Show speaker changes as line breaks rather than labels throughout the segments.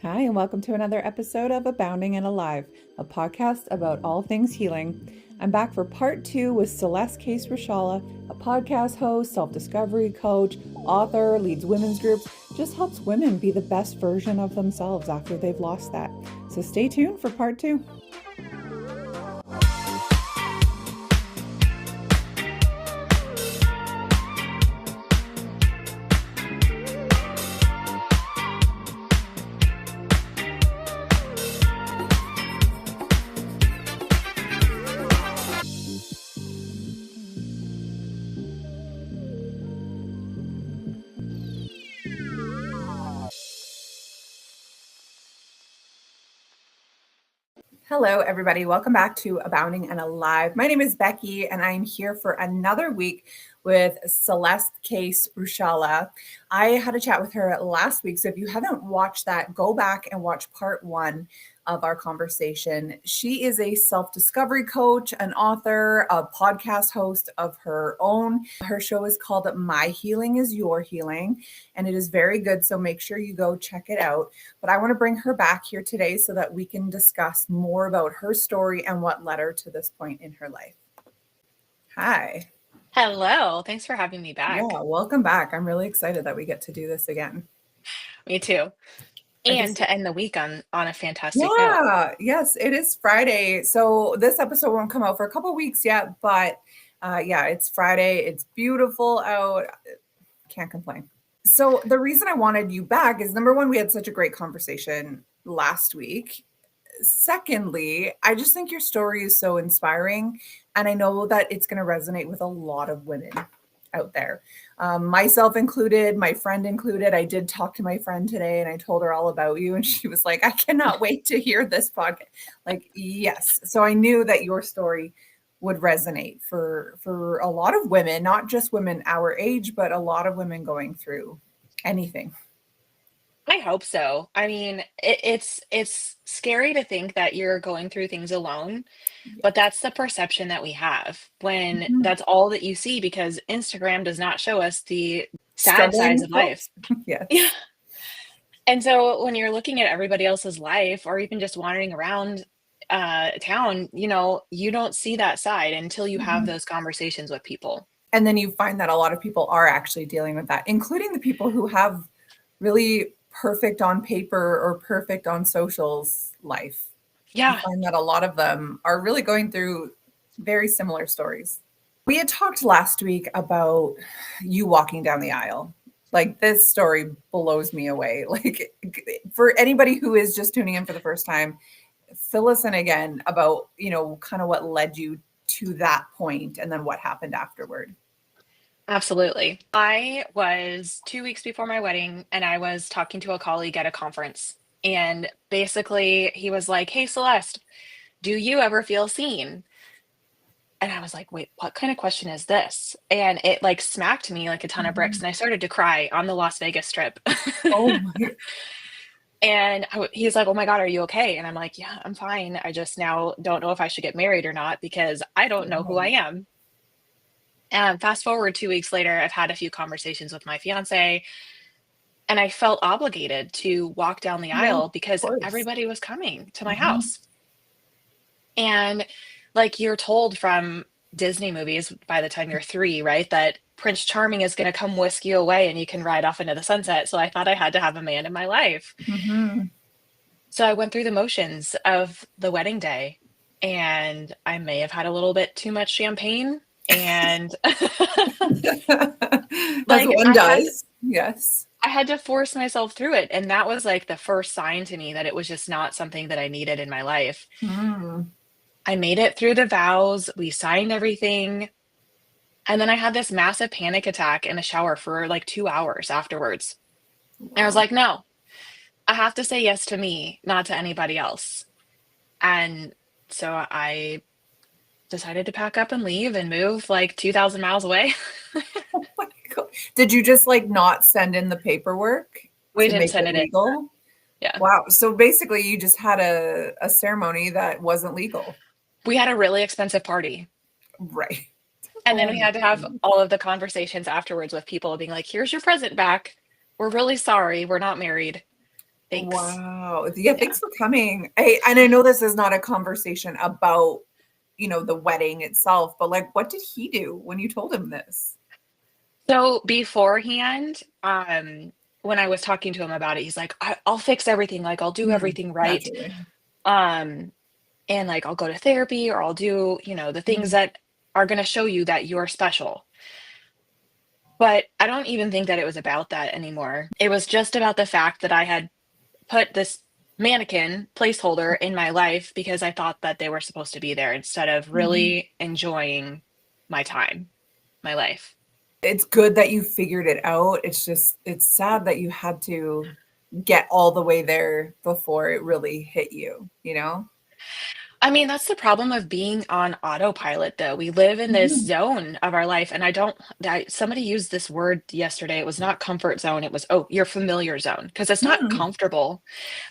Hi, and welcome to another episode of Abounding and Alive, a podcast about all things healing. I'm back for part 2 with Celeste Case Rashala, a podcast host, self-discovery coach, author, leads women's groups, just helps women be the best version of themselves after they've lost that. So stay tuned for part 2. Hello, everybody. Welcome back to Abounding and Alive. My name is Becky, and I'm here for another week with Celeste Case Rashala. I had a chat with her last week, so if you haven't watched that, go back and watch part 1 of our conversation. She is a self-discovery coach, an author, a podcast host of her own. Her show is called My Healing is Your Healing, and it is very good, so make sure you go check it out. But I want to bring her back here today so that we can discuss more about her story and what led her to this point in her life. Hi.
Hello. Thanks for having me
Yeah,
back.
welcome back. I'm really excited that we get to do this again.
Me too.
I just
And to end the week on a fantastic note.
Yeah, yes, it is Friday. So this episode won't come out for a couple weeks yet, but yeah, it's Friday. It's beautiful out. Can't complain. So the reason I wanted you back is number one, we had such a great conversation last week. Secondly, I just think your story is so inspiring, and I know that it's going to resonate with a lot of women out there, myself included, my friend included. I did talk to my friend today, and I told her all about you, and she was like, "I cannot wait to hear this podcast." Like, yes. So I knew that your story would resonate for a lot of women, not just women our age, but a lot of women going through anything.
I hope so. I mean, it's scary to think that you're going through things alone,
Yeah.
but that's the perception that we have when
Mhm.
that's all that you see because Instagram does not show us the sad sides
Struggling
of life.
folks. Yes.
Yeah. And so when you're looking at everybody else's life or even just wandering around town, you don't see that side until you have
Mhm.
those conversations with people.
And then you find that a lot of people are actually dealing with that, including the people who have really perfect on paper or perfect on socials life. You
Yeah.
find that a lot of them are really going through very similar stories. We had talked last week about you walking down the aisle. Like, this story blows me away. Like, for anybody who is just tuning in for the first time, fill us in again about, kind of what led you to that point and then what happened afterward.
Absolutely. I was 2 weeks before my wedding, and I was talking to a colleague at a conference, and basically, he was like, "Hey, Celeste, do you ever feel seen?" And I was like, "Wait, what kind of question is this?" And it, like, smacked me like a ton of bricks,
Mhm.
and I started to cry on the Las Vegas Strip.
Oh my.
And he's like, "Oh my god, are you okay?" And I'm like, "Yeah, I'm fine. I just now don't know if I should get married or not because I don't know who I am." And fast forward 2 weeks later, I've had a few conversations with my fiancé, and I felt obligated to walk down the
Yeah, of
aisle because
course.
everybody was coming to my
Mhm.
house. And like you're told from Disney movies by the time you're 3, right, that Prince Charming is gonna come whisk you away and you can ride off into the sunset. So I thought I had to have a man in my life.
Mhm.
So I went through the motions of the wedding day, and I may have had a little bit too much champagne, and
As
like
one does. Yes.
I had to force myself through it, and that was, like, the first sign to me that it was just not something that I needed in my life.
Mm.
I made it through the vows, we signed everything, and then I had this massive panic attack in the shower for, like, 2 hours afterwards. And I was
Wow.
like, "No, I have to say yes to me, not to anybody else." And so I decided to pack up and leave and move, like, 2,000 miles away.
Oh my God. Did you just like not send in the paperwork
We
to
didn't
make
send
it
it in.
legal?
Yeah.
Wow. So basically you just had a ceremony that wasn't legal.
We had a really expensive party.
Right.
And then
Oh
we
my
had to have
goodness.
all of the conversations afterwards with people being like, "Here's your present back. We're really sorry. We're not married." Thanks.
Wow. Yeah,
Yeah.
thanks for coming. And I know this is not a conversation about, the wedding itself, but like what did he do when you told him this?
So beforehand, when I was talking to him about it, he's like, I'll fix everything. Like, I'll do everything right.
Naturally.
Um, and like, I'll go to therapy or I'll do, the things
Mhm.
that are going to show you that you're special. But I don't even think that it was about that anymore. It was just about the fact that I had put this mannequin placeholder in my life because I thought that they were supposed to be there instead of
Mhm.
really enjoying my time, my life.
It's good that you figured it out. It's sad that you had to get all the way there before it really hit you, you know?
I mean, that's the problem of being on autopilot, though. We live in this
Mhm.
zone of our life, and I don't. Somebody used this word yesterday. It was not comfort zone. It was, oh, your familiar zone, because it's not
Mm.
comfortable,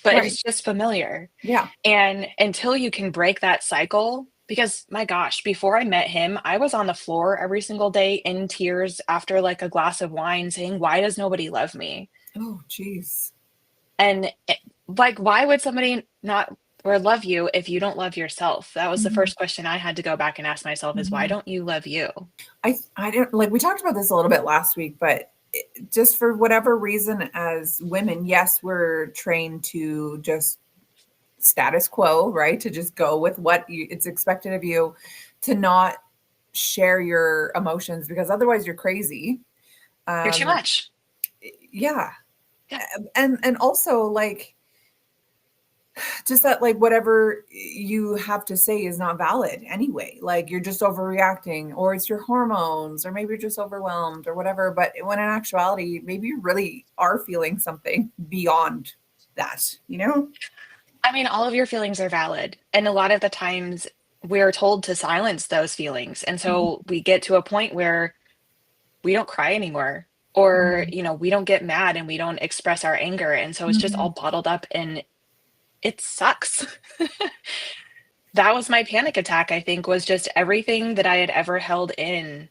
but
Right.
it's just familiar.
Yeah.
And until you can break that cycle, because my gosh, before I met him, I was on the floor every single day in tears after like a glass of wine saying, "Why does nobody love me?"
Oh, geez.
And like, why would somebody not or love you if you don't love yourself? That was the
Mhm.
first question I had to go back and ask myself is why
Mhm.
don't you love you?
I don't like we talked about this a little bit last week, but just for whatever reason, as women, yes, we're trained to just status quo, right? To just go with it's expected of you, to not share your emotions because otherwise you're crazy.
You're too
Um,
much.
yeah,
Yeah.
and also like just that like whatever you have to say is not valid anyway. Like you're just overreacting, or it's your hormones, or maybe you're just overwhelmed or whatever. But when in actuality, maybe you really are feeling something beyond that, you know?
I mean, all of your feelings are valid. And a lot of the times we're told to silence those feelings. And so we get to a point where we don't cry anymore. Or,
Mhm.
we don't get mad and we don't express our anger. And so it's just all
Mhm.
bottled up and it sucks. That was my panic attack, I think, was just everything that I had ever held in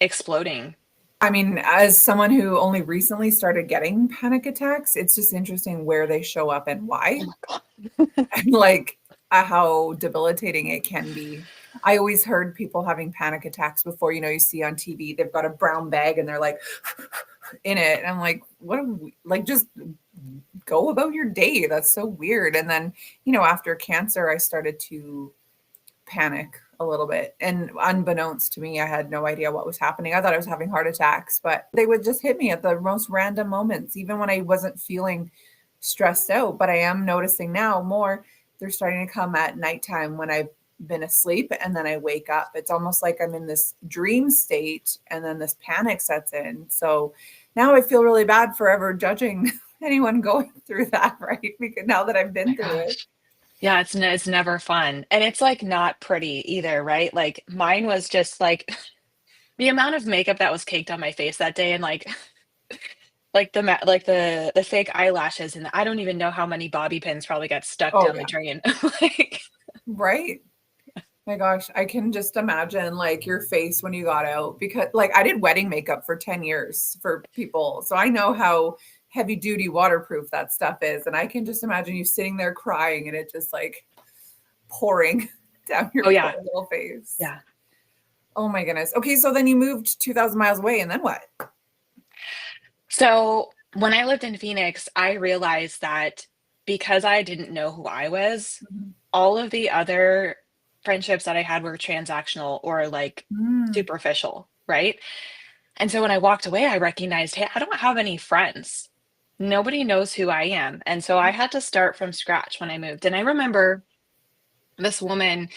exploding.
I mean, as someone who only recently started getting panic attacks, it's just interesting where they show up and
Oh
why,
my god.
and like how debilitating it can be. I always heard people having panic attacks before, you see on TV, they've got a brown bag and they're like in it. And I'm like, what are we, like, just go about your day. That's so weird. And then, after cancer, I started to panic a little bit. And unbeknownst to me, I had no idea what was happening. I thought I was having heart attacks, but they would just hit me at the most random moments, even when I wasn't feeling stressed out. But I am noticing now more, they're starting to come at nighttime when I've been asleep and then I wake up. It's almost like I'm in this dream state and then this panic sets in. So now I feel really bad for ever judging anyone going through that, right? Because now that I've
My
been through it.
gosh. Yeah, it's never fun, and it's, like, not pretty either, right? Like, mine was just, like the amount of makeup that was caked on my face that day and, like, the fake eyelashes, and I don't even know how many bobby pins probably got stuck
Oh
down the
yeah.
drain. Like
Right. My gosh, I can just imagine like your face when you got out because like I did wedding makeup for 10 years for people. So I know how heavy duty waterproof that stuff is. And I can just imagine you sitting there crying and it just like pouring down
oh,
your poor
yeah,
little face.
yeah.
Oh my goodness. Okay, so then you moved 2,000 miles away and then what?
So, when I lived in Phoenix, I realized that because I didn't know who I was,
Mhm.
all of the other friendships that I had were transactional or, like,
Mm,
superficial, right? And so when I walked away, I recognized, hey, I don't have any friends. Nobody knows who I am. And so I had to start from scratch when I moved. And I remember this woman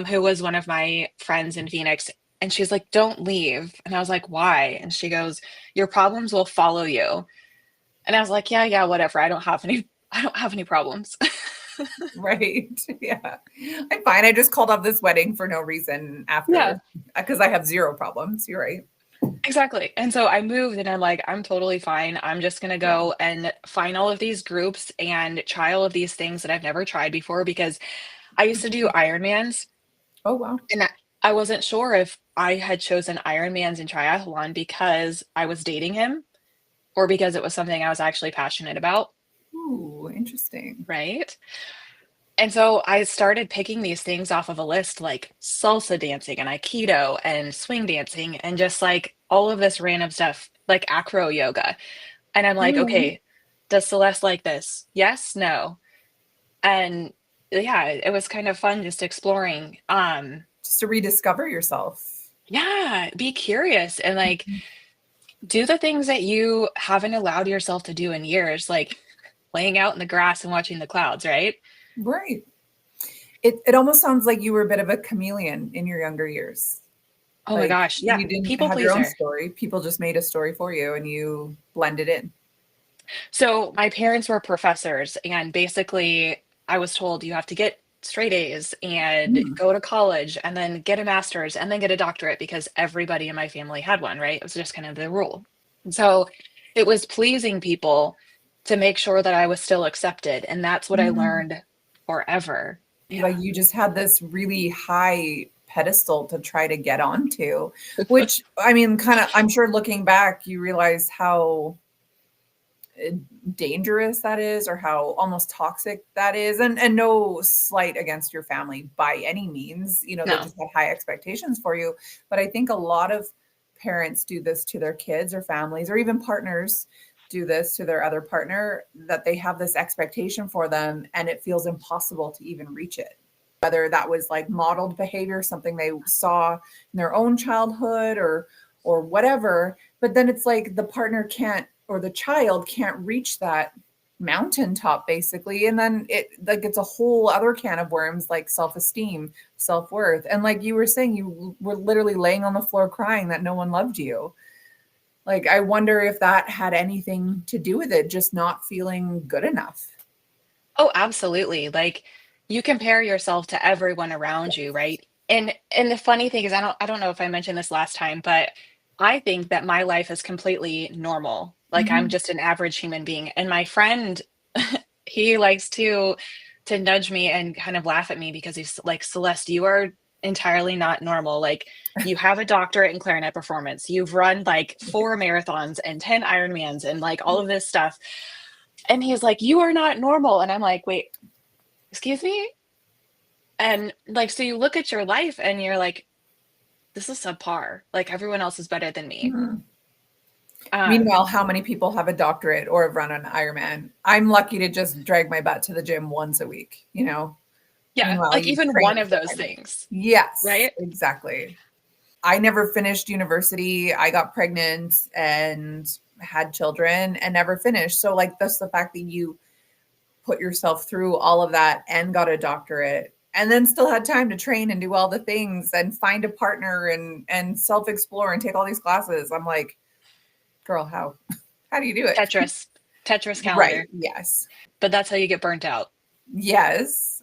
who was one of my friends in Phoenix, and she's like, don't leave. And I was like, why? And she goes, your problems will follow you. And I was like, yeah, yeah, whatever. I don't have any problems.
right. Yeah. I'm fine. I just called off this wedding for no reason
Yeah.
after because I have zero problems. You're right.
Exactly. And so I moved and I'm like, I'm totally fine. I'm just going to
Yeah.
go and find all of these groups and try all of these things that I've never tried before because I used to do Ironmans
Oh wow.
and I wasn't sure if I had chosen Ironmans and triathlon because I was dating him or because it was something I was actually passionate about.
Ooh, interesting.
right? And so I started picking these things off of a list like salsa dancing and aikido and swing dancing and just like all of this random stuff like acro yoga. And I'm like,
Mhm.
okay, does Celeste like this? Yes, no. And yeah, it was kind of fun just exploring.
Just to rediscover yourself.
Yeah, be curious and like do the things that you haven't allowed yourself to do in years, like laying out in the grass and watching the clouds, right?
Right. It almost sounds like you were a bit of a chameleon in your younger years.
Oh my
Like
gosh, yeah,
you didn't
people
have your own
pleaser.
story. People just made a story for you and you blended in.
So my parents were professors, and basically, I was told you have to get straight A's and
Mm.
go to college and then get a master's and then get a doctorate because everybody in my family had one, right? It was just kind of the rule. And so it was pleasing people to make sure that I was still accepted. And that's what I
Mm.
learned forever.
Like
Yeah.
you just had this really high pedestal to try to get onto, which I mean, kind of, I'm sure looking back, you realize how uh, dangerous that is or how almost toxic that is, and no slight against your family by any means, they
No.
just had high expectations for you. But I think a lot of parents do this to their kids or families or even partners do this to their other partner, that they have this expectation for them and it feels impossible to even reach it, whether that was like modeled behavior, something they saw in their own childhood or whatever. But then it's like the partner can't, or the child can't reach that mountaintop basically, and then it like it's a whole other can of worms, like self-esteem, self-worth, and like you were saying, you were literally laying on the floor crying that no one loved you. Like I wonder if that had anything to do with it, just not feeling good enough.
Oh, absolutely. Like you compare yourself to everyone around you, right? And the funny thing is I don't know if I mentioned this last time, but I think that my life is completely normal. Like I'm
Mhm.
just an average human being. And my friend, he likes to nudge me and kind of laugh at me because he's like, Celeste, you are entirely not normal. Like you have a doctorate in clarinet performance. You've run like 4 marathons and 10 Ironmans and like all of this stuff. And he's like, "You are not normal." And I'm like, "Wait, excuse me?" And like, so you look at your life and you're like, "This is subpar. Like everyone else is better than me."
Mhm.
Um,
Meanwhile, how many people have a doctorate or have run an Ironman? I'm lucky to just drag my butt to the gym once a week.
yeah,
Meanwhile,
like
you
even
train
one of
for
those
Ironman.
things,
Yes,
right?
exactly. I never finished university. I got pregnant and had children and never finished. So, like, that's the fact that you put yourself through all of that and got a doctorate and then still had time to train and do all the things and find a partner and self-explore and take all these classes. I'm like, girl, how do you do it?
Tetris, Tetris
Right.
calendar.
Yes.
But that's how you get burnt out.
Yes.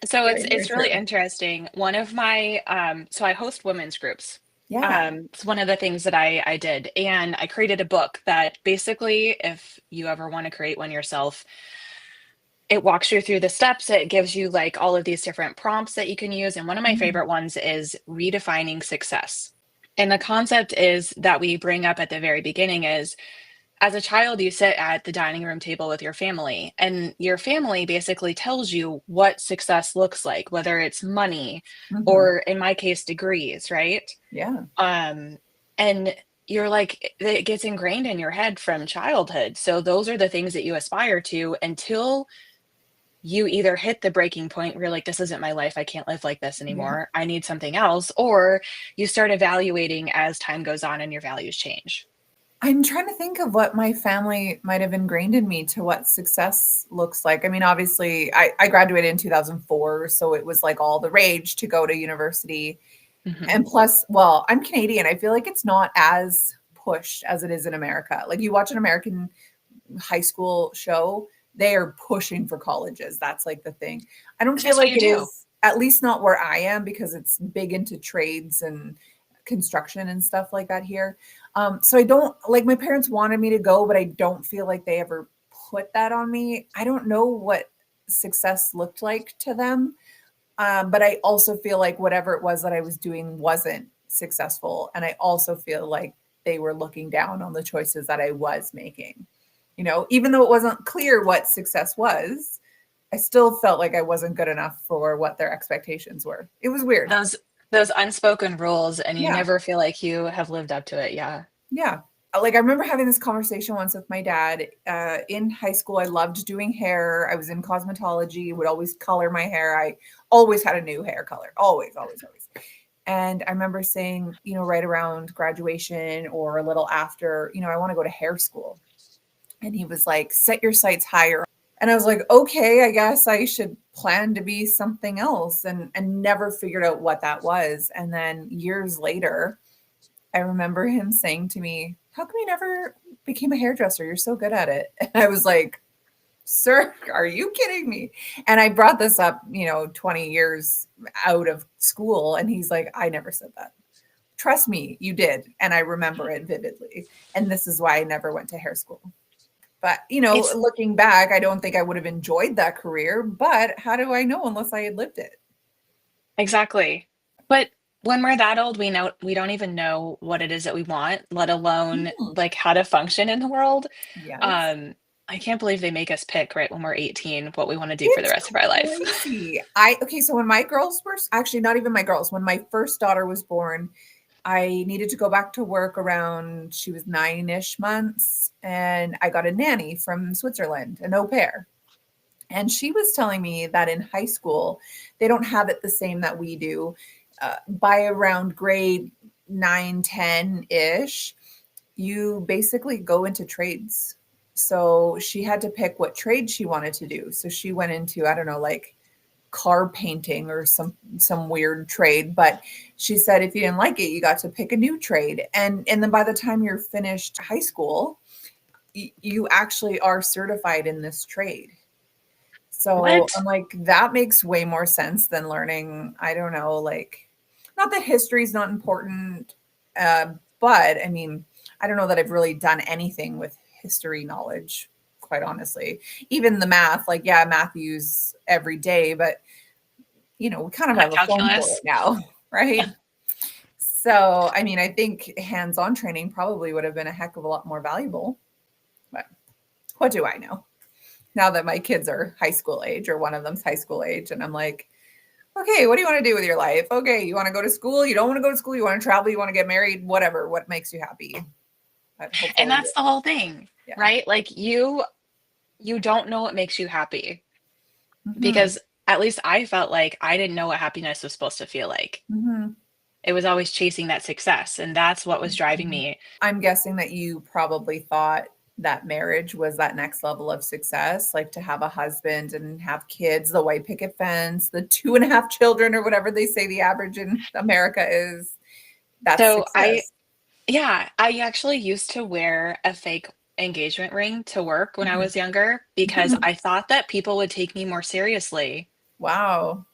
So
Very, very
it's really
true.
interesting. One of my so I host women's groups.
Yeah.
It's one of the things that I did, and I created a book that basically, if you ever want to create one yourself, it walks you through the steps. It gives you like all of these different prompts that you can use. And one of my
Mhm.
favorite ones is redefining success. And the concept is that we bring up at the very beginning is as a child, you sit at the dining room table with your family, and your family basically tells you what success looks like, whether it's money
Mhm.
or, in my case, degrees, right?
Yeah.
Um, and you're like, it gets ingrained in your head from childhood. So those are the things that you aspire to until you either hit the breaking point where you're like, this isn't my life. I can't live like this
Yeah.
anymore. I need something else. Or you start evaluating as time goes on and your values change.
I'm trying to think of what my family might have ingrained in me to what success looks like. I mean, obviously, I graduated in 2004, so it was like all the rage to go to university.
Hmm.
And plus, well, I'm Canadian. I feel like it's not as pushed as it is in America. Like you watch an American high school show, they are pushing for colleges. That's like the thing. I don't
It's
feel
just what
like
you
it
do.
is, at least not where I am, because it's big into trades and construction and stuff like that here. So I don't like, my parents wanted me to go, but I don't feel like they ever put that on me. I don't know what success looked like to them. But I also feel like whatever it was that I was doing wasn't successful. And I also feel like they were looking down on the choices that I was making. Even though it wasn't clear what success was, I still felt like I wasn't good enough for what their expectations were. It was weird.
Those unspoken rules, and you
Yeah.
never feel like you have lived up to it. Yeah.
Yeah. Like I remember having this conversation once with my dad. In high school, I loved doing hair. I was in cosmetology, would always color my hair. I always had a new hair color. Always, always, always. And I remember saying, right around graduation or a little after, I want to go to hair school. And he was like, set your sights higher. And I was like, okay, I guess I should plan to be something else, and never figured out what that was. And then years later, I remember him saying to me, how come you never became a hairdresser? You're so good at it. And I was like, sir, are you kidding me? And I brought this up, 20 years out of school. And he's like, I never said that. Trust me, you did. And I remember it vividly. And this is why I never went to hair school. But,
It's
looking back, I don't think I would have enjoyed that career. But how do I know unless I had lived it?
exactly. But when we're that old, we don't even know what it is that we want, let alone
Mm.
like how to function in the world.
Yes.
Um, I can't believe they make us pick right when we're 18 what we want to do for the
It's
rest of our life.
crazy. Okay, so when my girls were actually not even my girls, when my first daughter was born, I needed to go back to work around she was 9-ish months, and I got a nanny from Switzerland, an au pair. And she was telling me that in high school, they don't have it the same that we do. By around grade 9, 10-ish, you basically go into trades. So she had to pick what trade she wanted to do. So she went into, I don't know, like car painting or some weird trade. But she said if you didn't like it, you got to pick a new trade. And then by the time you're finished high school, you actually are certified in this trade. So
What?
I'm like, that makes way more sense than learning, I don't know, like, not that history is not important, uh, but I mean, I don't know that I've really done anything with history knowledge, quite honestly. Even the math, like, yeah, math you use every day, but we kind of
Not
have a phone for it
calculus.
now, right? So, I mean, I think hands-on training probably would have been a heck of a lot more valuable, but what do I know? Now that my kids are high school age, or one of them's high school age, and I'm like, okay, what do you want to do with your life? Okay, you want to go to school? You don't want to go to school? You want to travel? You want to get married? Whatever. What makes you happy? But
And
hopefully,
that's the whole thing,
yeah.
right? Like you don't know what makes you happy
Hmm.
because at least I felt like I didn't know what happiness was supposed to feel like.
Hmm.
It was always chasing that success, and that's what was driving me.
I'm guessing that you probably thought that marriage was that next level of success, like to have a husband and have kids, the white picket fence, the 2.5 children, or whatever they say the average in America is. That's
So I
success.
Yeah, I actually used to wear a fake engagement ring to work when I
Mhm.
was younger because I thought that people would take me more seriously.
Wow.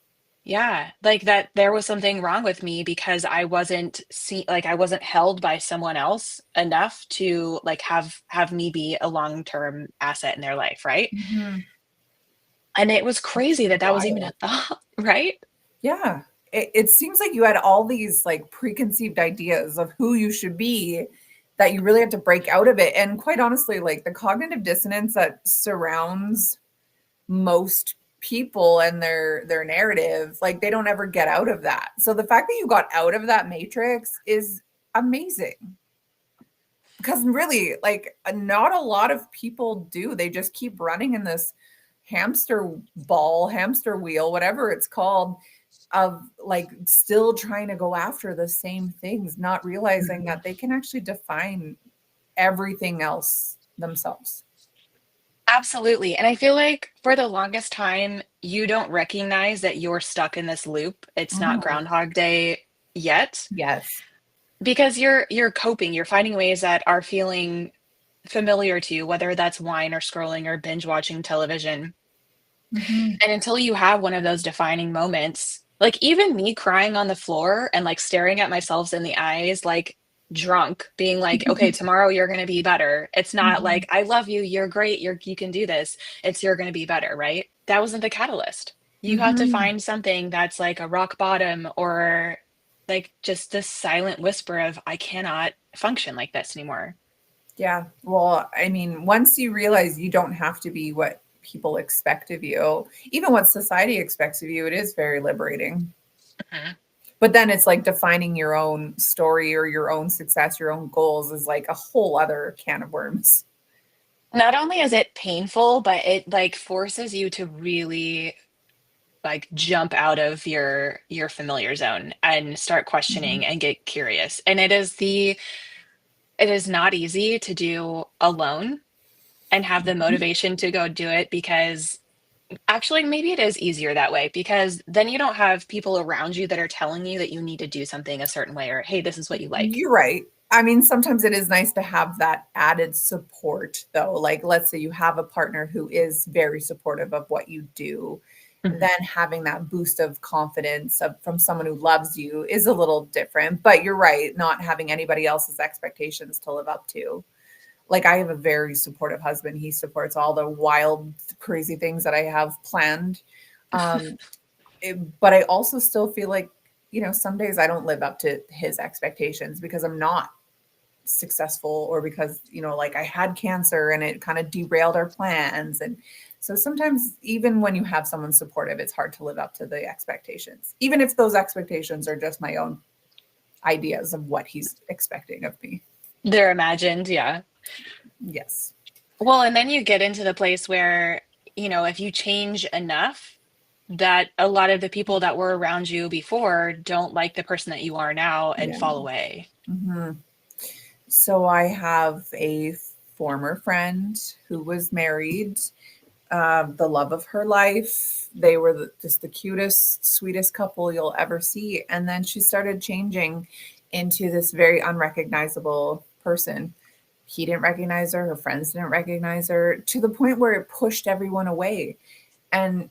Yeah, like that there was something wrong with me because I wasn't held by someone else enough to like have me be a long-term asset in their life, right?
Mhm.
And it was
That's
crazy that that was even a
wild.
thought, right?
Yeah. It seems like you had all these like preconceived ideas of who you should be, that you really have to break out of it. And quite honestly, like the cognitive dissonance that surrounds most people and their narrative, like they don't ever get out of that. So the fact that you got out of that matrix is amazing. Because really, like, not a lot of people do. They just keep running in this hamster wheel, whatever it's called, of like still trying to go after the same things, not realizing
Mhm.
that they can actually define everything else themselves.
Absolutely. And I feel like for the longest time, you don't recognize that you're stuck in this loop. It's not
Mhm.
Groundhog Day yet
Yes.
because you're coping. You're finding ways that are feeling familiar to you, whether that's wine or scrolling or binge watching television.
Mhm.
And until you have one of those defining moments, like even me crying on the floor and like staring at myself in the eyes, like drunk, being like, okay, tomorrow you're going to be better. It's not
Mhm.
like, I love you. You're great. You can do this. It's you're going to be better. Right. That wasn't the catalyst. You have to
Mhm.
find something that's like a rock bottom or like just this silent whisper of, I cannot function like this anymore.
Yeah. Well, I mean, once you realize you don't have to be what people expect of you, even what society expects of you, it is very liberating.
Mhm.
But then it's like defining your own story or your own success, your own goals is like a whole other can of worms.
Not only is it painful, but it like forces you to really like jump out of your familiar zone and start
Mhm.
questioning and get curious. And it is not easy to do alone and have the
Mhm.
motivation to go do it because actually maybe it is easier that way because then you don't have people around you that are telling you that you need to do something a certain way or hey, this is what you like.
You're right. I mean, sometimes it is nice to have that added support, though. Like, let's say you have a partner who is very supportive of what you do,
Mhm.
then having that boost of confidence from someone who loves you is a little different. But you're right, not having anybody else's expectations to live up to. Like, I have a very supportive husband. He supports all the wild, crazy things that I have planned. Um, but I also still feel like, some days I don't live up to his expectations because I'm not successful or because, like I had cancer and it kind of derailed our plans. And so sometimes, even when you have someone supportive, it's hard to live up to the expectations, even if those expectations are just my own ideas of what he's expecting of me.
They're imagined, yeah.
Yes.
Well, and then you get into the place where, if you change enough, that a lot of the people that were around you before don't like the person that you are now and
Yeah.
fall away.
Hmm. So I have a former friend who was married, the love of her life. They were just the cutest, sweetest couple you'll ever see. And then she started changing into this very unrecognizable person. He didn't recognize her, her friends didn't recognize her, to the point where it pushed everyone away. And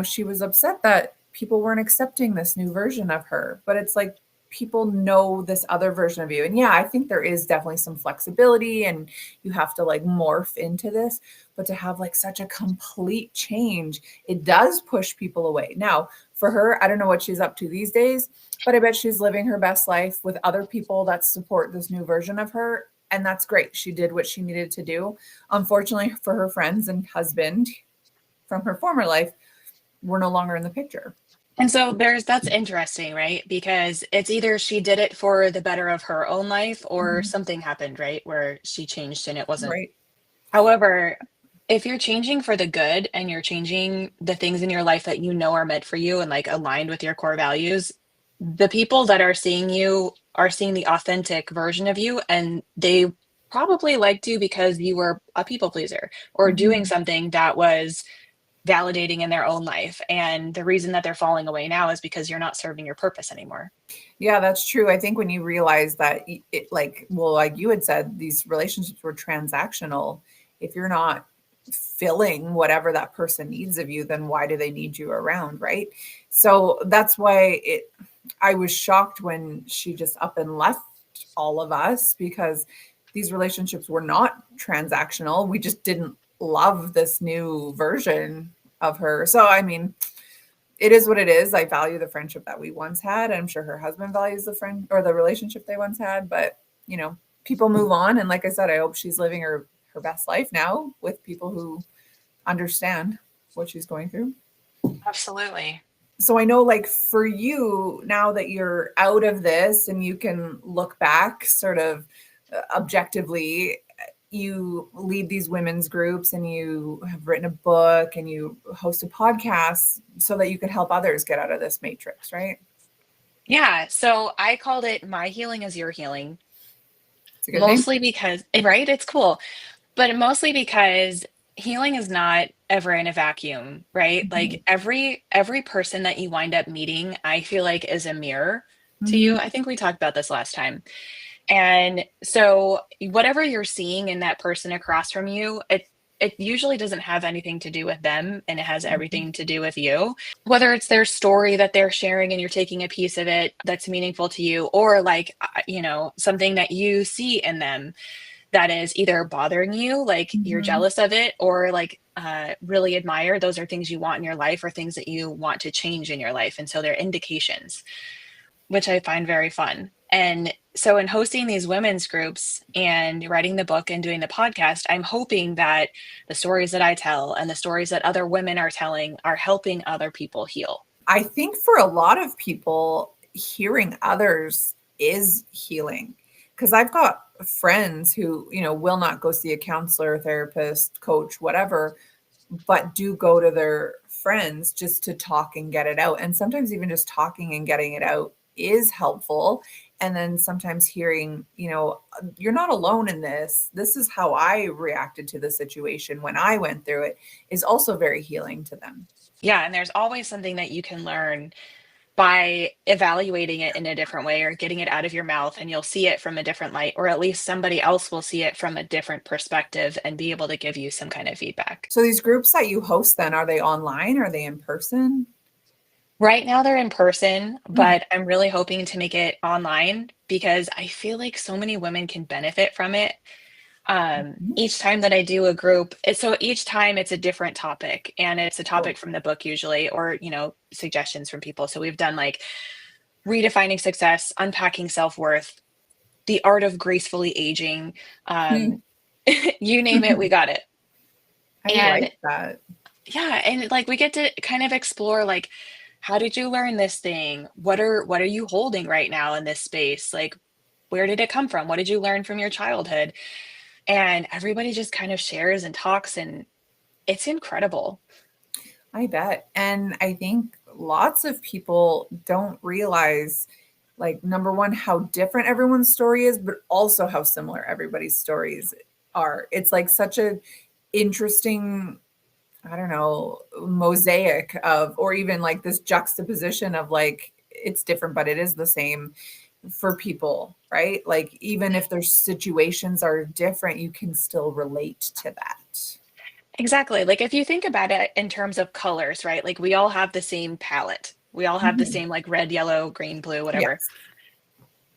she was upset that people weren't accepting this new version of her. But it's like, people know this other version of you. And yeah, I think there is definitely some flexibility and you have to like morph into this, but to have like such a complete change, it does push people away. Now, for her, I don't know what she's up to these days, but I bet she's living her best life with other people that support this new version of her. And that's great. She did what she needed to do. Unfortunately for her friends and husband from her former life, were no longer in the picture.
And so that's interesting, right? Because it's either she did it for the better of her own life or
Mhm.
something happened, right? Where she changed and it wasn't.
Right.
However, if you're changing for the good and you're changing the things in your life that you know are meant for you and like aligned with your core values, the people that are seeing you are seeing the authentic version of you and they probably liked you because you were a people pleaser or doing
Mhm.
something that was validating in their own life. And the reason that they're falling away now is because you're not serving your purpose anymore.
Yeah, that's true. I think when you realize that it, like, well, like you had said, these relationships were transactional. If you're not filling whatever that person needs of you, then why do they need you around, right? So that's why I was shocked when she just up and left all of us, because these relationships were not transactional. We just didn't love this new version of her. So, I mean, it is what it is. I value the friendship that we once had. I'm sure her husband values the friend or the relationship they once had, but people move on. And like I said, I hope she's living her best life now with people who understand what she's going through.
Absolutely.
So I know, like, for you, now that you're out of this and you can look back sort of objectively, you lead these women's groups and you have written a book and you host a podcast so that you can help others get out of this matrix, right?
Yeah. So I called it My Healing is Your Healing,
It's a good name.
mostly because, right? It's cool. But mostly because healing is not ever in a vacuum, right?
Mhm.
Like every person that you wind up meeting, I feel like is a mirror to
Mhm.
you. I think we talked about this last time. And so whatever you're seeing in that person across from you, it usually doesn't have anything to do with them and it has
Mhm.
everything to do with you. Whether it's their story that they're sharing and you're taking a piece of it that's meaningful to you or like something that you see in them that is either bothering you, like you're
Mhm.
jealous of it, or like really admire. Those are things you want in your life or things that you want to change in your life. And so they're indications, which I find very fun. And so, in hosting these women's groups and writing the book and doing the podcast, I'm hoping that the stories that I tell and the stories that other women are telling are helping other people heal.
I think for a lot of people, hearing others is healing. Because I've got friends who, will not go see a counselor, therapist, coach, whatever, but do go to their friends just to talk and get it out. And sometimes even just talking and getting it out is helpful. And then sometimes hearing, you're not alone in this. This is how I reacted to the situation when I went through it, is also very healing to them.
Yeah. And there's always something that you can learn by evaluating it in a different way or getting it out of your mouth, and you'll see it from a different light, or at least somebody else will see it from a different perspective and be able to give you some kind of feedback.
So these groups that you host then, are they online? Are they in person?
Right now they're in person,
Hmm.
but I'm really hoping to make it online because I feel like so many women can benefit from it. Each time that I do a group, so each time it's a different topic, and it's a
Cool.
topic from the book usually, or, suggestions from people. So we've done like redefining success, unpacking self-worth, the art of gracefully aging,
Hmm.
um, you name it, we got it.
I
And
like that.
yeah, and like we get to kind of explore like, how did you learn this thing? What are you holding right now in this space? Like, where did it come from? What did you learn from your childhood? And everybody just kind of shares and talks, and it's incredible.
I bet. And I think lots of people don't realize, like, number one, how different everyone's story is, but also how similar everybody's stories are. It's like such a interesting, I don't know, mosaic of, or even like this juxtaposition of like, it's different, but it is the same for people, right? Like, even if their situations are different, you can still relate to that.
Exactly. Like if you think about it in terms of colors, right? Like we all have the same palette. We all have the
Mhm.
same like red, yellow, green, blue, whatever.
Yes.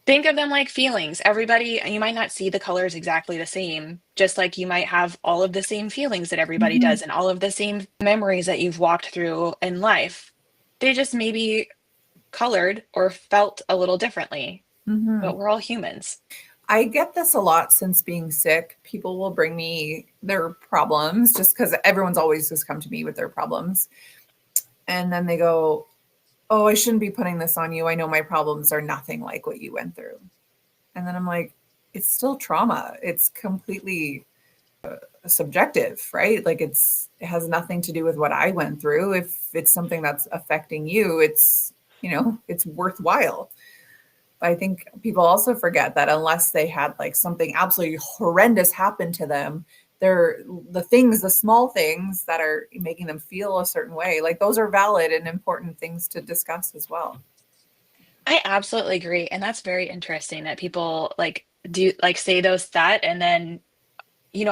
Think of them like feelings. Everybody, you might not see the colors exactly the same, just like you might have all of the same feelings that everybody
Mhm.
does and all of the same memories that you've walked through in life. They just maybe colored or felt a little differently, but
Mhm.
we're all humans.
I get this a lot since being sick. People will bring me their problems just because everyone's always just come to me with their problems. And then they go, "Oh, I shouldn't be putting this on you. I know my problems are nothing like what you went through." And then I'm like, it's still trauma. It's completely subjective, right? Like, it has nothing to do with what I went through. If it's something that's affecting you, it's worthwhile. I think people also forget that unless they had like something absolutely horrendous happen to them, they're the small things that are making them feel a certain way, like those are valid and important things to discuss as well.
I absolutely agree. And that's very interesting that people like do like say that and then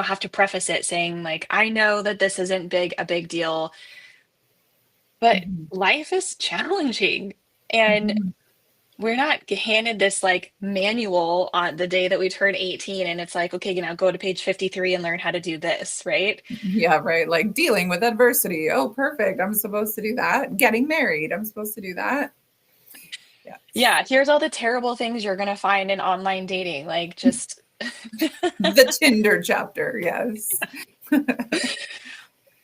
have to preface it saying like, I know that this isn't a big deal, but
Mhm.
life is challenging. And
Mhm.
we're not handed this like manual on the day that we turn 18 and it's like, okay, go to page 53 and learn how to do this, right?
Yeah, right. Like dealing with adversity. Oh, perfect. I'm supposed to do that. Getting married. I'm supposed to do that. Yes.
Yeah, here's all the terrible things you're going to find in online dating. Like just
The Tinder chapter. Yes.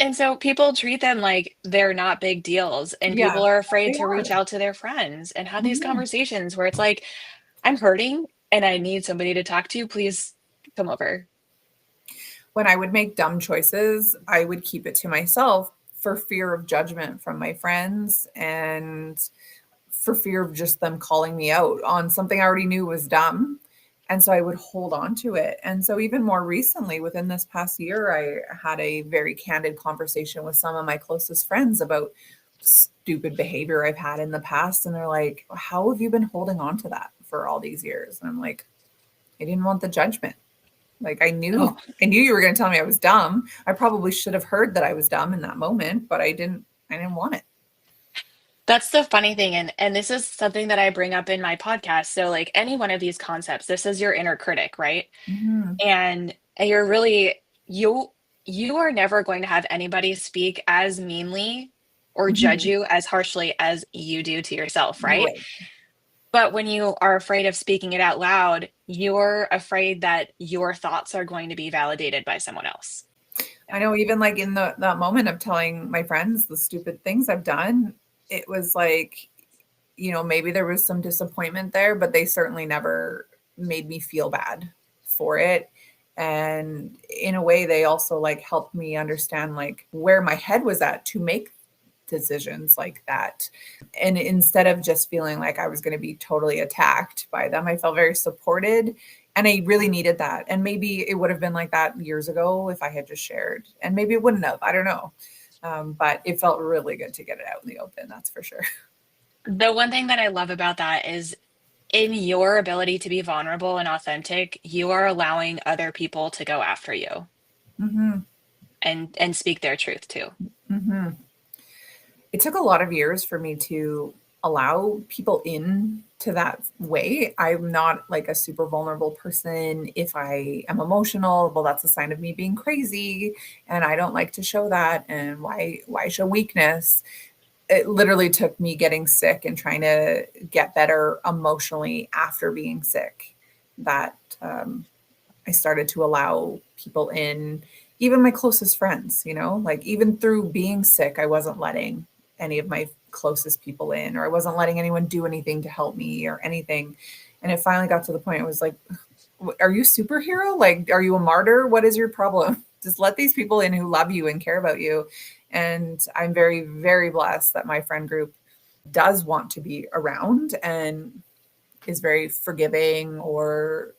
And so people treat them like they're not big deals, and
Yeah,
people are afraid
they
to
are.
reach out to their friends and have these
Mhm.
conversations where it's like, I'm hurting and I need somebody to talk to. Please come over.
When I would make dumb choices, I would keep it to myself for fear of judgment from my friends and for fear of just them calling me out on something I already knew was dumb. And so I would hold on to it. And so, even more recently, within this past year, I had a very candid conversation with some of my closest friends about stupid behavior I've had in the past. And they're like, "How have you been holding on to that for all these years?" And I'm like, I didn't want the judgment. Like,
Oh,
I knew you were going to tell me I was dumb. I probably should have heard that I was dumb in that moment, but I didn't want it.
that's the funny thing. And this is something that I bring up in my podcast. So like any one of these concepts, this is your inner critic, right?
Mhm.
And you're really you are never going to have anybody speak as meanly or judge
Mhm.
you as harshly as you do to yourself, right?
Right.
But when you are afraid of speaking it out loud, you're afraid that your thoughts are going to be validated by someone else.
I
Yeah.
know even like in that moment of telling my friends the stupid things I've done, it was like, maybe there was some disappointment there, but they certainly never made me feel bad for it. And in a way, they also like helped me understand like where my head was at to make decisions like that. And instead of just feeling like I was going to be totally attacked by them, I felt very supported. And I really needed that. And maybe it would have been like that years ago if I had just shared, and maybe it wouldn't have. I don't know. But it felt really good to get it out in the open. That's for sure.
The one thing that I love about that is in your ability to be vulnerable and authentic, you are allowing other people to go after you
Hmm.
and speak their truth too.
Hmm. It took a lot of years for me to allow people in to that way. I'm not like a super vulnerable person. If I am emotional, well, that's a sign of me being crazy, and I don't like to show that. And why show weakness? It literally took me getting sick and trying to get better emotionally after being sick that I started to allow people in, even my closest friends, like even through being sick, I wasn't letting any of my closest people in, or I wasn't letting anyone do anything to help me or anything. And it finally got to the point it was like, are you a superhero? Like, are you a martyr? What is your problem? Just let these people in who love you and care about you. And I'm very, very blessed that my friend group does want to be around and is very forgiving or,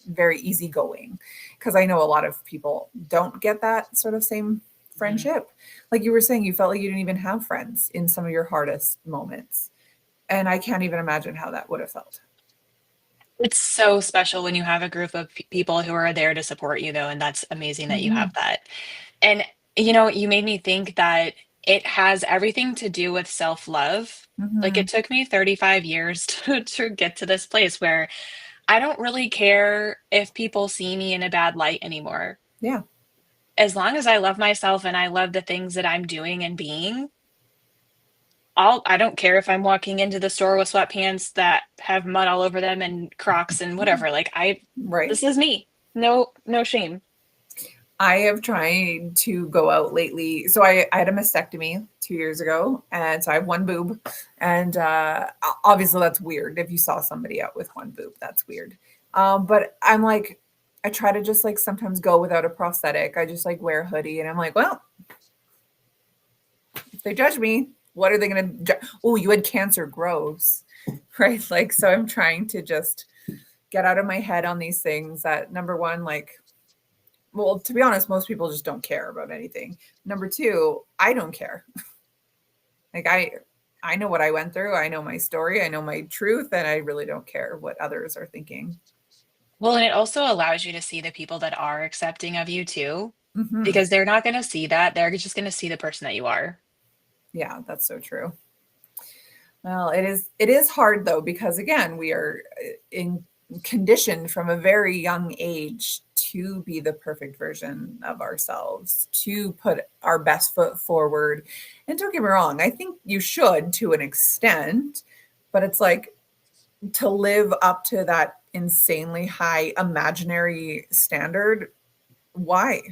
very easygoing. Because I know a lot of people don't get that sort of same
Mhm.
friendship. Like you were saying, you felt like you didn't even have friends in some of your hardest moments. And I can't even imagine how that would have felt.
It's so special when you have a group of people who are there to support you, though, and that's amazing that you have
Hmm.
that. And, you made me think that it has everything to do with self-love. Like,
Hmm.
it took me 35 years to get to this place where I don't really care if people see me in a bad light anymore.
Yeah.
As long as I love myself and I love the things that I'm doing and being, I don't care if I'm walking into the store with sweatpants that have mud all over them and Crocs and whatever. Like
Right.
this is me. No shame.
I have tried to go out lately. So I had a mastectomy 2 years ago, and so I have one boob. And obviously, that's weird. If you saw somebody out with one boob, that's weird. But I'm like, I try to just like sometimes go without a prosthetic. I just like wear a hoodie, and I'm like, well, if they judge me, what are they going to judge? Oh, you had cancer, gross. Right. Like, so I'm trying to just get out of my head on these things that number one, like, well, to be honest, most people just don't care about anything. Number two, I don't care. Like I know what I went through. I know my story. I know my truth, and I really don't care what others are thinking.
Well, and it also allows you to see the people that are accepting of you too,
Hmm.
because they're not going to see that. They're just going to see the person that you are.
Yeah, that's so true. Well, it is hard though, because again, we are in conditioned from a very young age to be the perfect version of ourselves, to put our best foot forward. And don't get me wrong, I think you should to an extent, but it's like to live up to that insanely high imaginary standard. Why?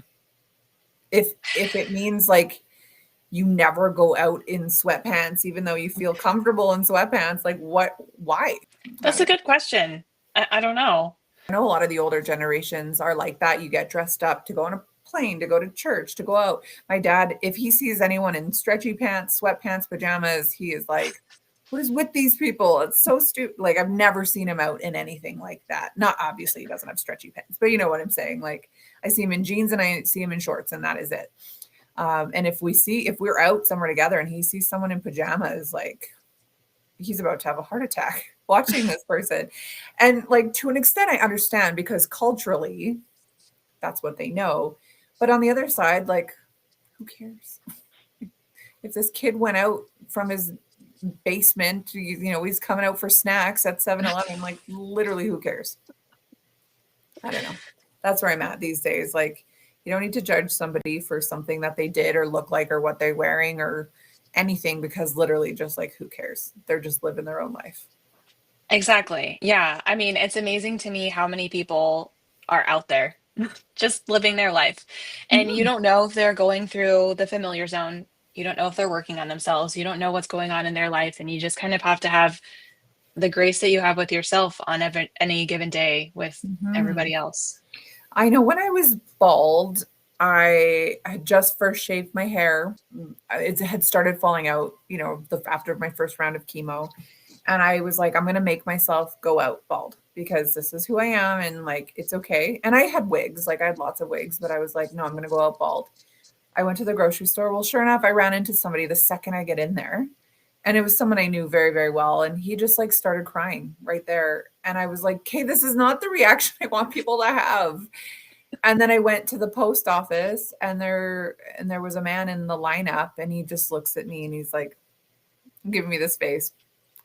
If it means like you never go out in sweatpants even though you feel comfortable in sweatpants, like what, why? I
That's
don't
a
know.
good question. I don't know.
I know a lot of the older generations are like that. You get dressed up to go on a plane, to go to church, to go out. My dad, if he sees anyone in stretchy pants, sweatpants, pajamas, he is like, what is with these people? It's so stupid. Like I've never seen him out in anything like that. Not obviously he doesn't have stretchy pants, but you know what I'm saying? Like I see him in jeans and I see him in shorts, and that is it. And if we're out somewhere together and he sees someone in pajamas, like he's about to have a heart attack watching this person. And like to an extent, I understand because culturally, that's what they know. But on the other side, like, who cares? If this kid went out from his basement, he's coming out for snacks at 7-Eleven, like, literally, who cares? I don't know. That's where I'm at these days. Like, you don't need to judge somebody for something that they did or look like or what they're wearing or anything because literally, just like, who cares? They're just living their own life.
Exactly. Yeah. I mean, it's amazing to me how many people are out there just living their life. And you
Mhm.
don't know if they're going through the familiar zone. You don't know if they're working on themselves. You don't know what's going on in their life. And you just kind of have to have the grace that you have with yourself on any given day with
Mhm.
everybody else.
I know when I was bald, I had just first shaved my hair. It had started falling out, after my first round of chemo. And I was like, I'm going to make myself go out bald because this is who I am. And like, it's okay. And I had wigs, like, I had lots of wigs, but I was like, no, I'm going to go out bald. I went to the grocery store. Well, sure enough, I ran into somebody the second I get in there. And it was someone I knew very, very well. And he just like started crying right there. And I was like, okay, this is not the reaction I want people to have. And then I went to the post office and there was a man in the lineup and he just looks at me and he's like giving me this face.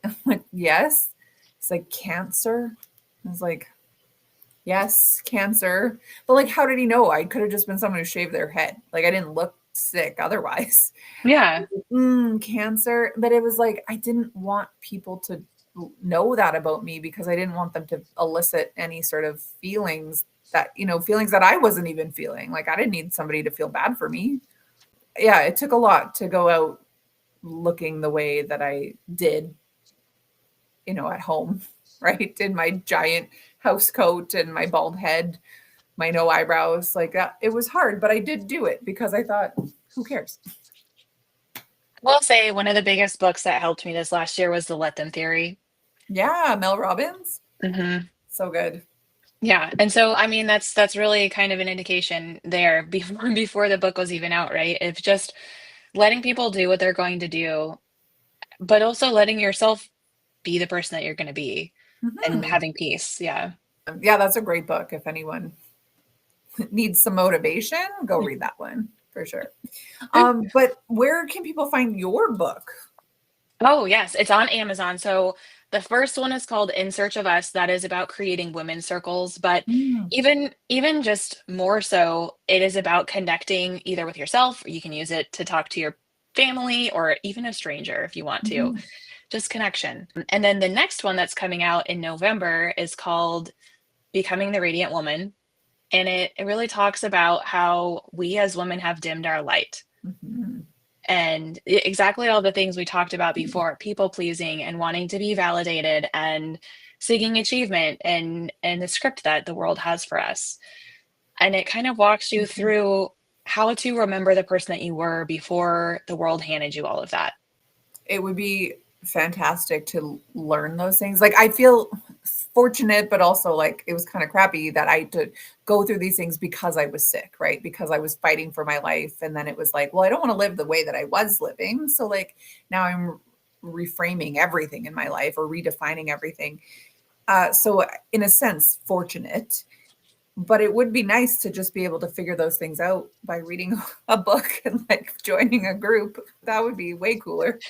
I'm like, yes. It's like cancer. I was like, yes, cancer. But like, how did he know? I could have just been someone who shaved their head. Like I didn't look sick otherwise.
Yeah.
Cancer. But it was like I didn't want people to know that about me because I didn't want them to elicit any sort of feelings that I wasn't even feeling. Like I didn't need somebody to feel bad for me. Yeah, it took a lot to go out looking the way that I did, at home, right? In my giant house coat and my bald head, my no eyebrows, like that. It was hard, but I did do it because I thought, who cares?
I will say one of the biggest books that helped me this last year was The Let Them Theory.
Yeah, Mel Robbins.
Hmm.
So good.
Yeah. And so, I mean, that's really kind of an indication there before the book was even out, right? If just letting people do what they're going to do, but also letting yourself be the person that you're going to be and
Mhm.
having peace. Yeah.
Yeah, that's a great book. If anyone needs some motivation, go read that one for sure. But where can people find your book?
Oh, yes, it's on Amazon. So the first one is called In Search of Us. That is about creating women's circles, but
Mm,
even just more so, it is about connecting either with yourself, or you can use it to talk to your family or even a stranger if you want to.
mhm,
Just connection. And then the next one that's coming out in November is called Becoming the Radiant Woman. And it really talks about how we as women have dimmed our light
mhm,
and exactly all the things we talked about before, people pleasing and wanting to be validated and seeking achievement and the script that the world has for us. And it kind of walks you
mhm.
through how to remember the person that you were before the world handed you all of that.
It would be fantastic to learn those things. Like I feel fortunate, but also like it was kind of crappy that I had to go through these things because I was sick, right? Because I was fighting for my life. And then it was like, well, I don't want to live the way that I was living. So like now I'm reframing everything in my life or redefining everything. So in a sense, fortunate. But it would be nice to just be able to figure those things out by reading a book and like joining a group. That would be way cooler.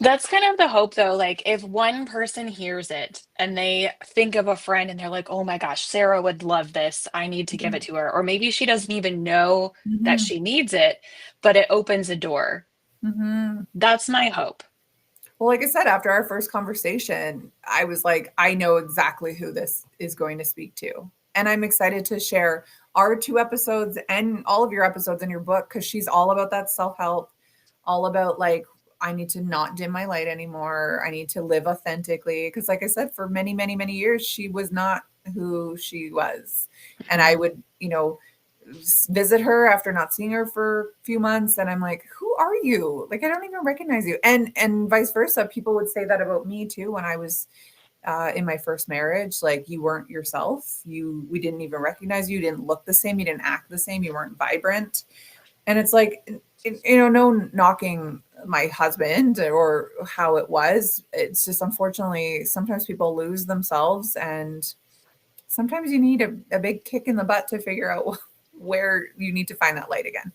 That's kind of the hope though. Like if one person hears it and they think of a friend and they're like, "Oh my gosh, Sarah would love this. I need to give it to her." Or maybe she doesn't even know that
Mhm,
she needs it, but it opens a door.
mhm.
That's my hope.
Well, like I said, after our first conversation, I was like, I know exactly who this is going to speak to. And I'm excited to share our 2 episodes and all of your episodes in your book because she's all about that self help, all about like, I need to not dim my light anymore. I need to live authentically. Because, like I said, for many, many, many years, she was not who she was. And I
Mhm.
would, visit her after not seeing her for a few months and I'm like, who are you? Like I don't even recognize you. And vice versa, people would say that about me too when I was in my first marriage. Like you weren't yourself, we didn't even recognize you, didn't look the same, you didn't act the same, you weren't vibrant. And it's like, no knocking my husband or how it was, it's just unfortunately sometimes people lose themselves and sometimes you need a big kick in the butt to figure out where you need to find that light again.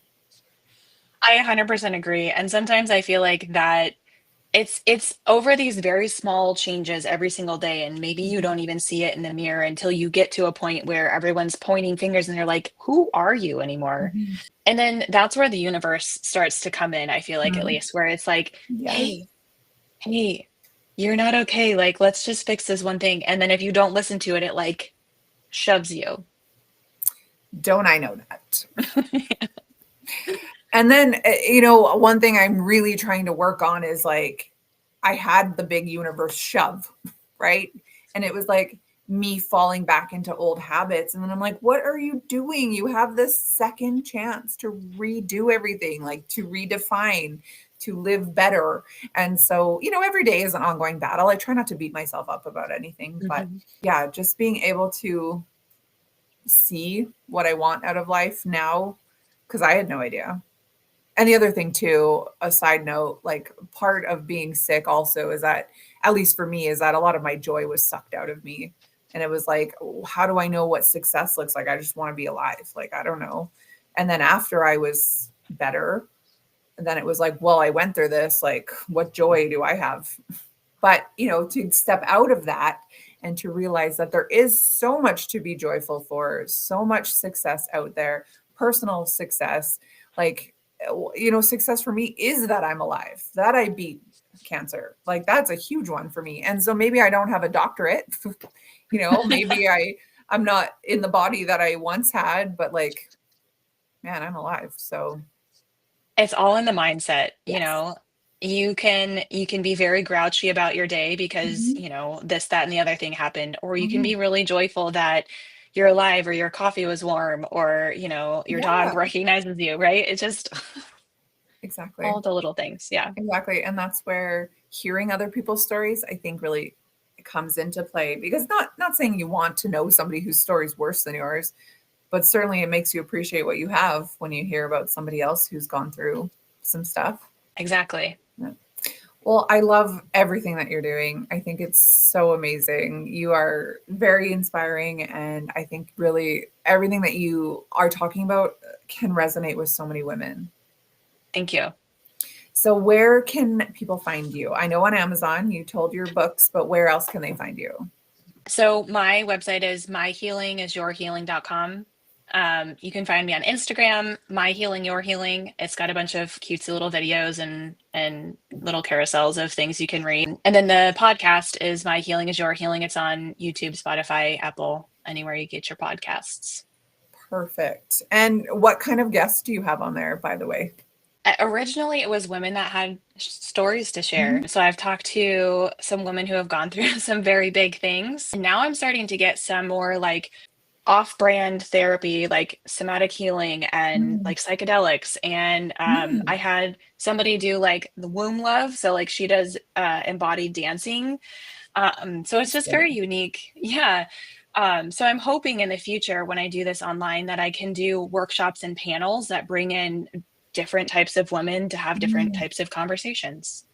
I 100% agree. And sometimes I feel like that it's over these very small changes every single day and maybe you
Mhm,
don't even see it in the mirror until you get to a point where everyone's pointing fingers and they're like, "Who are you anymore?"
mhm,
And then that's where the universe starts to come in, I feel like at
mhm.
least, where it's like,
Yes.
"Hey, hey." You're not okay. Like, let's just fix this one thing. And then if you don't listen to it, it like shoves you.
Don't I know that? And then, you know, one thing I'm really trying to work on is like, I had the big universe shove, right? And it was like me falling back into old habits. And then I'm like, what are you doing? You have this second chance to redo everything, like to redefine, to live better. And so, you know, every day is an ongoing battle. I try not to beat myself up about anything, but
Mhm.
yeah, just being able to see what I want out of life now, because I had no idea. And the other thing too, a side note, like part of being sick also is that, at least for me, is that a lot of my joy was sucked out of me. And it was like, how do I know what success looks like? I just want to be alive. Like, I don't know. And then after I was better, then it was like, well, I went through this. Like, what joy do I have? But, you know, to step out of that and to realize that there is so much to be joyful for, so much success out there, personal success. Like, you know, success for me is that I'm alive, that I beat cancer. Like, that's a huge one for me. And so maybe I don't have a doctorate, you know, maybe I'm not in the body that I once had, but like, man, I'm alive. So,
It's all in the mindset, you
yes.
know. You can be very grouchy about your day because,
Mhm.
you know, this, that, and the other thing happened, or you can
Mhm.
be really joyful that you're alive or your coffee was warm or, you know, your dog
Yeah,
recognizes you, right? It's just
exactly.
all the little things. Yeah.
Exactly. And that's where hearing other people's stories, I think, really comes into play, because not saying you want to know somebody whose story is worse than yours, but certainly it makes you appreciate what you have when you hear about somebody else who's gone through some stuff.
Exactly.
Yeah. Well, I love everything that you're doing. I think it's so amazing. You are very inspiring, and I think really everything that you are talking about can resonate with so many women.
Thank you.
So where can people find you? I know on Amazon you told your books, but where else can they find you?
So my website is myhealingisyourhealing.com. You can find me on Instagram, My Healing Your Healing. It's got a bunch of cutesy little videos and little carousels of things you can read. And then the podcast is My Healing Is Your Healing. It's on YouTube, Spotify, Apple, anywhere you get your podcasts.
Perfect. And what kind of guests do you have on there, by the way?
Originally, it was women that had stories to
Mhm.
share. So I've talked to some women who have gone through some very big things. And now I'm starting to get some more like off-brand therapy, like somatic healing and
Mm.
like psychedelics. And I
Mm.
had somebody do like the womb love, so like she does embodied dancing. So it's just very
Interesting.
unique. Yeah. So I'm hoping in the future when I do this online that I can do workshops and panels that bring in different types of women to have different
Mm.
types of conversations.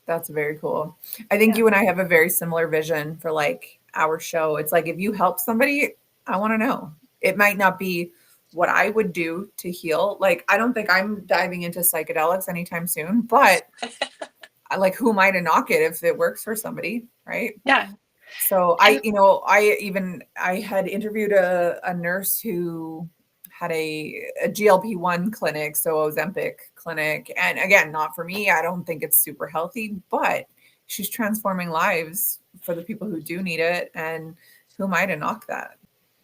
That's very cool. I think
Yeah.
you and I have a very similar vision for like our show. It's like, if you help somebody, I want to know. It might not be what I would do to heal. Like, I don't think I'm diving into psychedelics anytime soon, but I like, who am I to knock it if it works for somebody, right?
Yeah.
So
And
I had interviewed a nurse who had a GLP-1 clinic, so Ozempic clinic. And again, not for me. I don't think it's super healthy, but she's transforming lives for the people who do need it. And who am I to knock that?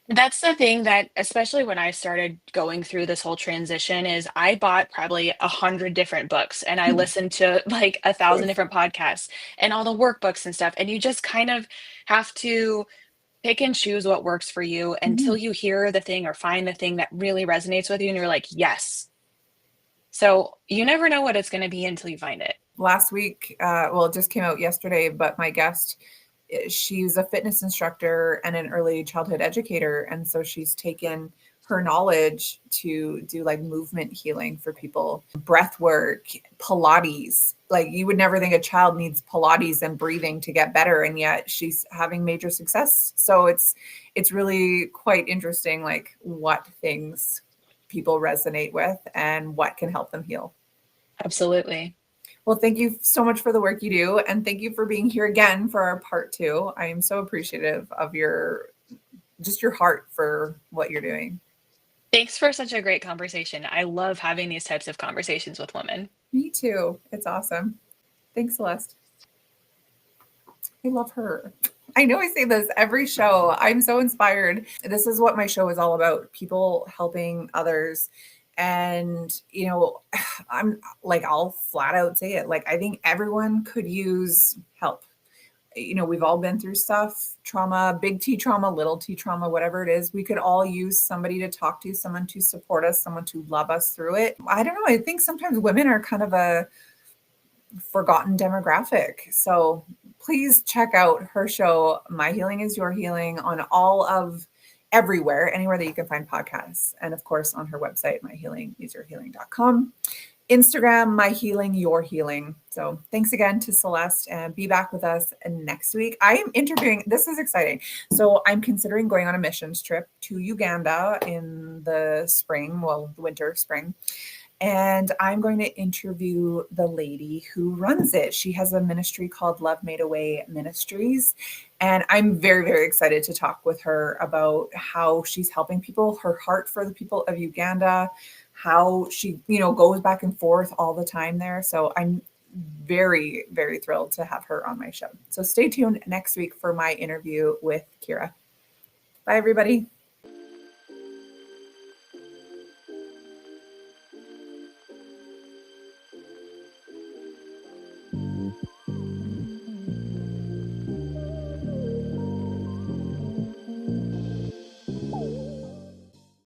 that's the thing that, especially when I started going through this whole transition, is I bought probably 100 different books and I
Hmm.
listened to like 1,000 different podcasts and all the workbooks and stuff. And you just kind of have to pick and choose what works for you until
Mhm.
you hear the thing or find the thing that really resonates with you and you're like, yes. So you never know what it's going to be until you find it.
Last week, well, it just came out yesterday, but my guest, she's a fitness instructor and an early childhood educator. And so she's taken her knowledge to do like movement healing for people, breath work, Pilates. Like, you would never think a child needs Pilates and breathing to get better. And yet she's having major success. So it's really quite interesting, like what things people resonate with and what can help them heal.
Absolutely.
Well, thank you so much for the work you do. And thank you for being here again for our part two. I am so appreciative of your heart for what you're doing.
Thanks for such a great conversation. I love having these types of conversations with women.
Me too. It's awesome. Thanks, Celeste. I love her. I know I say this every show. I'm so inspired. This is what my show is all about, people helping others. And, I'm like, I'll flat out say it. Like, I think everyone could use help. We've all been through stuff, trauma, big T trauma, little T trauma, whatever it is. We could all use somebody to talk to, someone to support us, someone to love us through it. I don't know. I think sometimes women are kind of a forgotten demographic. So please check out her show, My Healing is Your Healing, on all of everywhere, anywhere that you can find podcasts. And of course, on her website, myhealingisyourhealing.com. Instagram, My Healing, Your Healing. So thanks again to Celeste, and be back with us next week. I am interviewing, this is exciting. So I'm considering going on a missions trip to Uganda in the spring, well, winter, spring. And I'm going to interview the lady who runs it. She has a ministry called Love Made Away Ministries. And I'm very, very excited to talk with her about how she's helping people, her heart for the people of Uganda, how she, goes back and forth all the time there. So I'm very, very thrilled to have her on my show. So stay tuned next week for my interview with Kira. Bye, everybody.